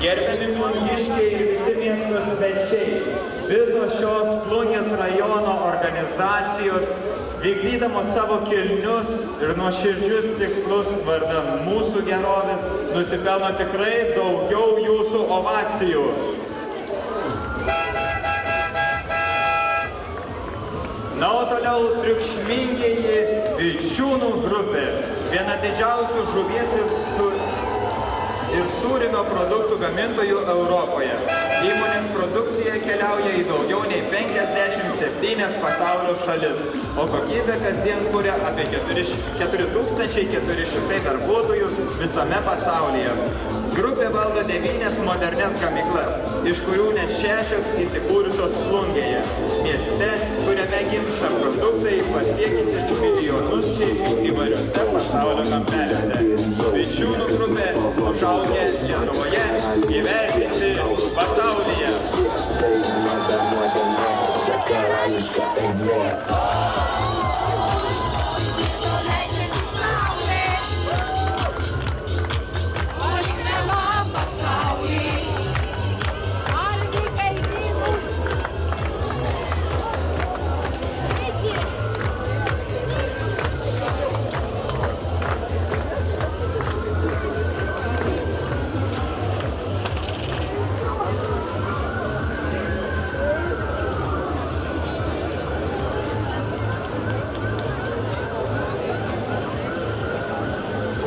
Gerbiami plungiškiai ir visi miesto svečiai, visos šios Plungės rajono organizacijos, vykdydamos savo kilnius ir nuoširdžius tikslus vardan mūsų gerovės, nusipelno tikrai daugiau jūsų ovacijų. Na, o toliau triukšmingieji Vičiūnų grupė, viena didžiausių žuvies ir sūrimo produktų gamintojų Europoje. Įmonės produkcija keliauja į daugiau nei 57 pasaulio šalis, o kokybę kasdien kuria apie 4400 darbuotojų visame pasaulyje. Grupė valdo 9 modernias gamyklas, iš kurių net 6 įsikūrusios Plungėje, mieste, kuriame gimsta produktai pasiekiantys milijonus šeimų įvairiose pasaulio kampeliuose. Vičiūnų grupė užaugę Lietuvoje, įvertinti pasaulyje.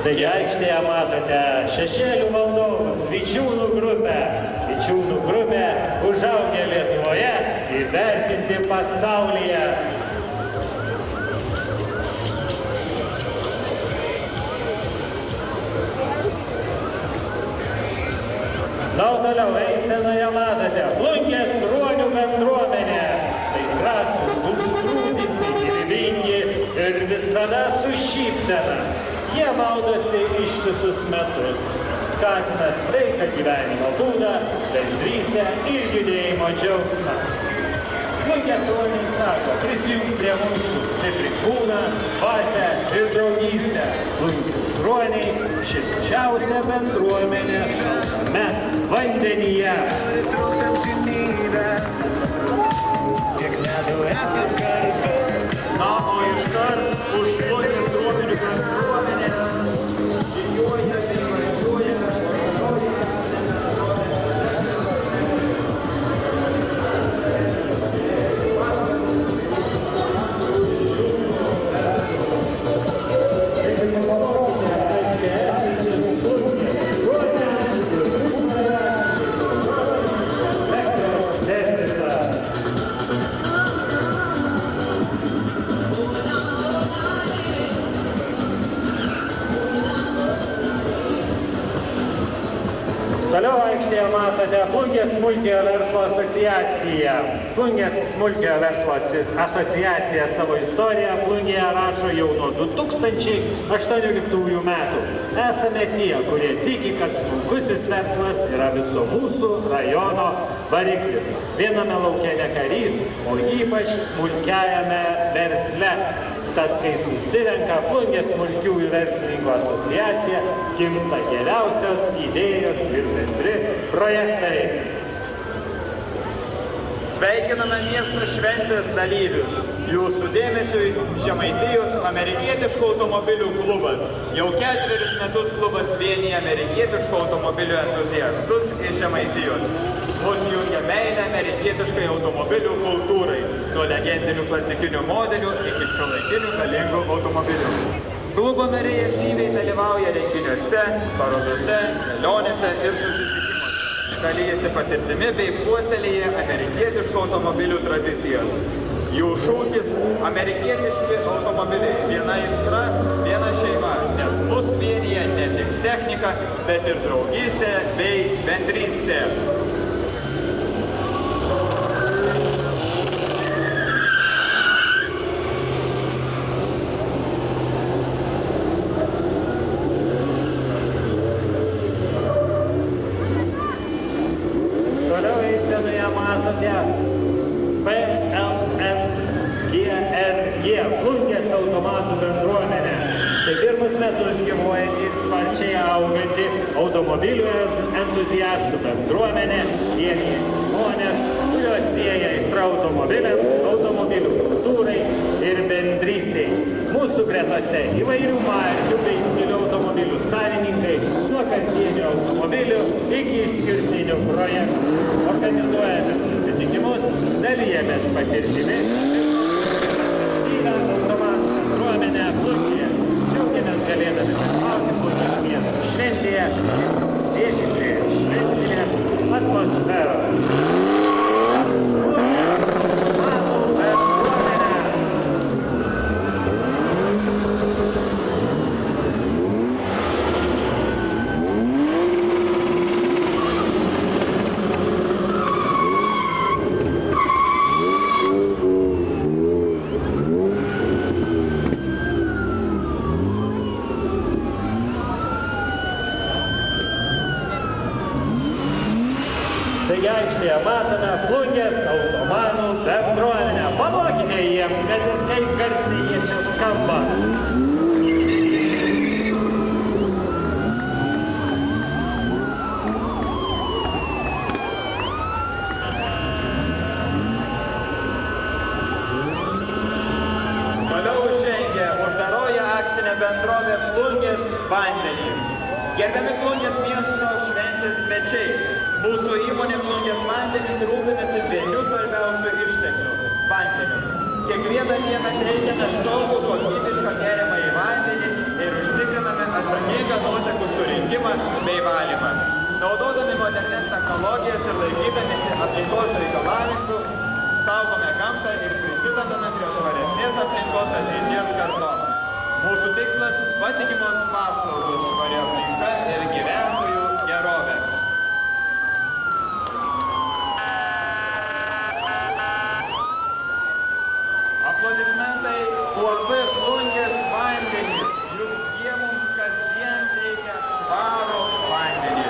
Taigi aikštėje matote šešėlių valdovus, Vičiūnų grupę. Vičiūnų grupė užaugę Lietuvoje, įvertinti pasaulyje. Na, o toliau eisenoje matote Plungės ruonių bendruomenė. Tai drąsūs, grūdinti, gyvybingi ir visada su šypsena. Jie maudosi ištisus metus, skatina sveiką gyvenimo būdą, bendrystę ir judėjimo džiaugsmą. Plungės ruoniai sako, prisijunk prie mūsų, stiprink kūną, dvasią ir draugystę. Plungės ruoniai šilčiausia bendruomenė šaltame vandenyje. Na, o iškart už Plungės ruonių bendruomenę Toliau aikštėje matote Plungės smulkiojo verslo asociaciją. Plungės smulkiojo verslo asociacija savo istoriją Plungėje rašo jau nuo 2018 metų. Esame tie, kurie tiki, kad smulkusis verslas yra viso mūsų rajono variklis. Viename lauke ne karys, o ypač smulkiajame versle. Tad, kai susirenka Plungės smulkiųjų verslininkų asociacija, gimsta geriausios idėjos ir bendri projektai. Sveikiname miesto šventės dalyvius. Jūsų dėmesiui Žemaitijos amerikietiškų automobilių klubas. Jau 4 metus klubas vienija amerikietiškų automobilių entuziastus iš Žemaitijos. Mus jungia meilė amerikietiškai automobilių kultūrai, nuo legendinių klasikinių modelių iki šiuolaikinių galingų automobilių. Klubo nariai aktyviai dalyvauja renginiuose, parodose, kelionėse ir susitikimuose. Dalyjasi patirtimi bei puoselėja amerikietiškų automobilių tradicijas. Jų šūkis – amerikietiški automobiliai. Viena aistra, viena šeima, nes mus vienyje ne tik technika, bet ir draugystė bei bendrystė. Toliau eisenoje matote PLN-GRG Plungės automatų bendruomenę. Tai pirmus metus gyvuojanti ir sparčiai auganti automobilių entuziastų bendruomenė, vienija žmonės, kurios sieja aistra automobiliams, automobilių kultūrai ir bendrystei. Mūsų gretose įvairių markių bei stilių automobilių savininkai, nuo kasdienių automobilių iki išskirtinių projektų. Organizuojame susitikimus, dalyjamės patirtimi. Aktyvią automatų bendruomenę Plungėje. Džiaugiamės galėdami dalyvauti Plungės miesto šventėje ir sėti prie šventinės atmosferos. Taigi aikštėje matome Plungės automanų bendruomenę. Paduokite jiems, kad ir kaip garsiai jie čia skamba. Toliau žengia uždaroji akcinė bendrovė Plungės vandenys. Gerbiami Plungės miesto šventės svečiai, mūsų įmonė Plungės vandenys rūpinasi dviejų svarbiausių išteklių – vandeniu. Kiekvieną dieną teikiame saugų kokybišką geriamąjį vandenį ir užtikriname atsakingą nuotekų surinkimą bei valymą. Naudodami modernes technologijas ir laikydamėsi aplinkos reikalavimų, saugome gamtą ir prisidedame prie švaresnės aplinkos ateities kartoms. Mūsų tikslas – patikimos paslaugos, švari aplinka ir gyventojų gerovė. Aplodismentai UAB Plungės vandenys, juk jie mums kasdien teikia švarų vandenį.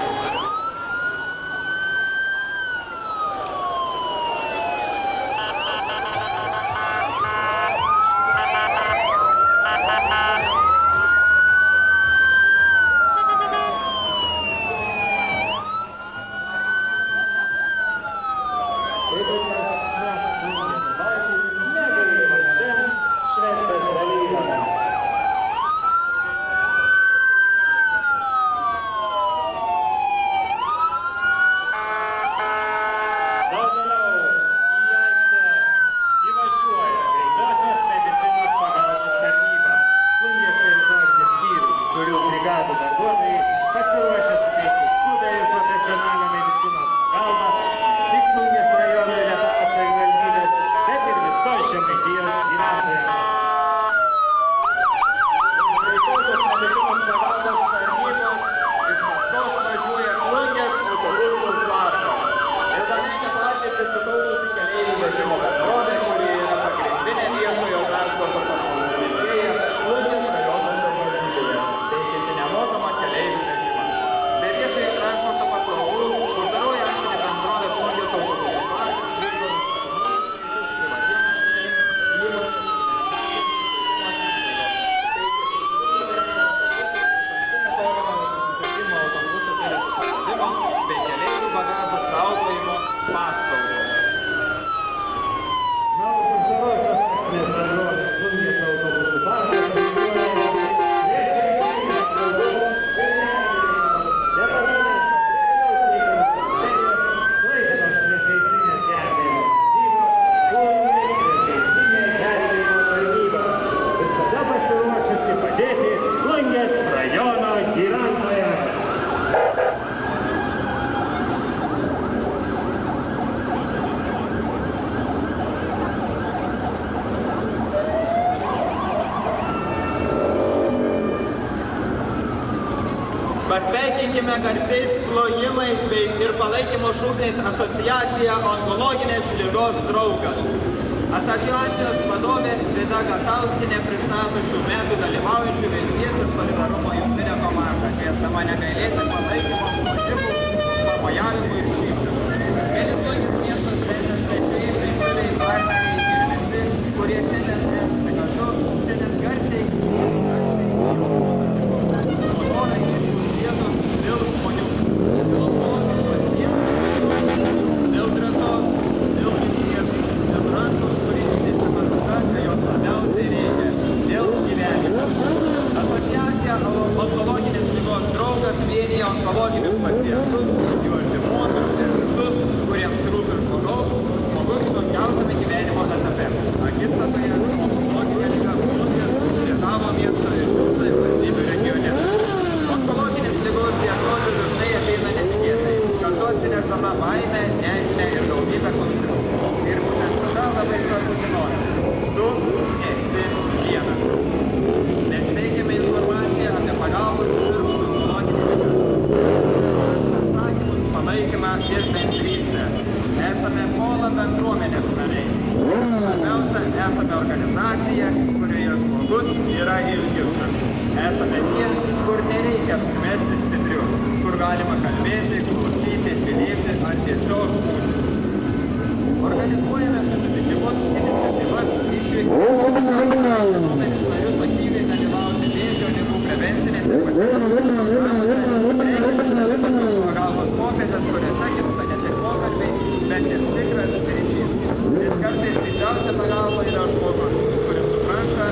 Pasveikinkime garsiais plojimais bei ir palaikymo šūksniais asociaciją onkologinės ligos draugas. Asociacijos vadovė Vida Gasauskienė pristato šių metų dalyvaujančių vilties ir solidarumo jungtinę komandą, kviesdama negailėti palaikymo, plojimų, pamojavimų ir šypsenų. Mėly Plungės miesto šventės svečiai, bičiuliai, partneriai ir visi, kurie šiandien esate kartu, šiandien garsiai dėl žmonių, dėl drąsos, dėl vilties, dėl rankos, kuri ištiesė ranką, kai jos labiausiai reikia, dėl gyvenimo. Asociacija onkologinės ligos draugas vienija onkologinius pacientus, jų artimuosius ir visus, kuriems rūpi žmogus sunkiausiame gyvenimo etape. Akistatoje onkologinė liga Plungės, Rietavo miesto ir šių savivaldybių regione. Onkologinės ligos diagnozė dažnai ateina netikėtai, kartu atsinešdama baimę, nežinią ir daugybę klausimų. Ir būtent tada labai svarbu žinoti, tu esi vienas. Mes teikiame informaciją apie pagalbos sirgusį onkologinį ligą. Atsakymus, palaikymą ir bendrystę. Esame Pola bendruomenės nariai. Svarbiausia, esame organizacija, kurioje žmogus yra išgirstas. Esame tie, kur nereikia apsimesti stipriu, kur galima kalbėti, klausyti, mylėti ar tiesiog būti. Organizuojame susitikimus, iniciatyvas, išvykimus, nuomonės narius aktyviai dalyvauti vėžio ligų prevencinėse pagalbos popietės, kuriuose gimsta ne tik pokalbiai, bet ir tikras ryšys. Nes kartais didžiausia pagalba yra žmogus, kuris supranta,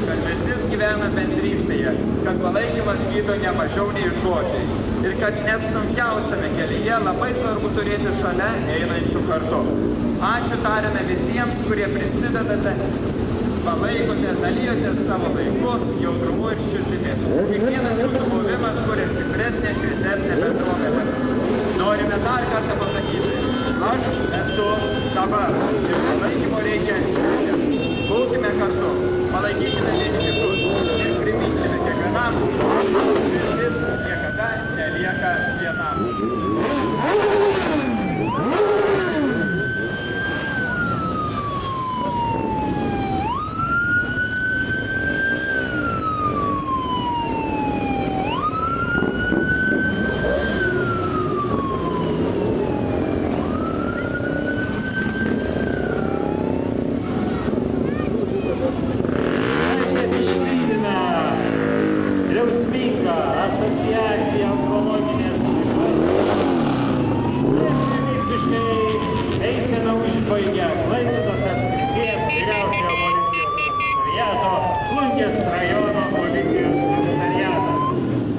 kad viltis gyvena bendrystėje, kad palaikymas gydo ne mažiau nei žodžiai ir kad net sunkiausiame kelyje labai svarbu turėti šalia einančių kartu. Ačiū tariame visiems, kurie prisidedate, palaikote, dalijotės savo laiku, jautrumu ir širdimi. Kiekvienas jūsų buvimas kuria stipresnė, šviesesnė bendruomenė. Norime dar kartą pasakyti, aš esu dabar ir palaikymo reikia šiandien. Būkime kartu, palaikykime vieni kitus ir priminkime kiekvienam, viltis niekada nelieka vienam.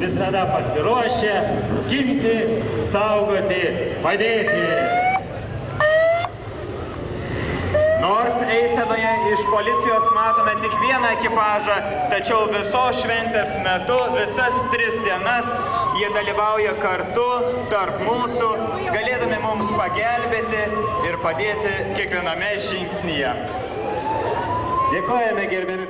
Visada pasiruošę ginti, saugoti, padėti. Nors eisenoje iš policijos matome tik vieną ekipažą, tačiau visos šventės metu, visas 3 dienas, jie dalyvauja kartu, tarp mūsų, galėdami mums pagelbėti ir padėti kiekviename žingsnyje. Dėkojame gerbiami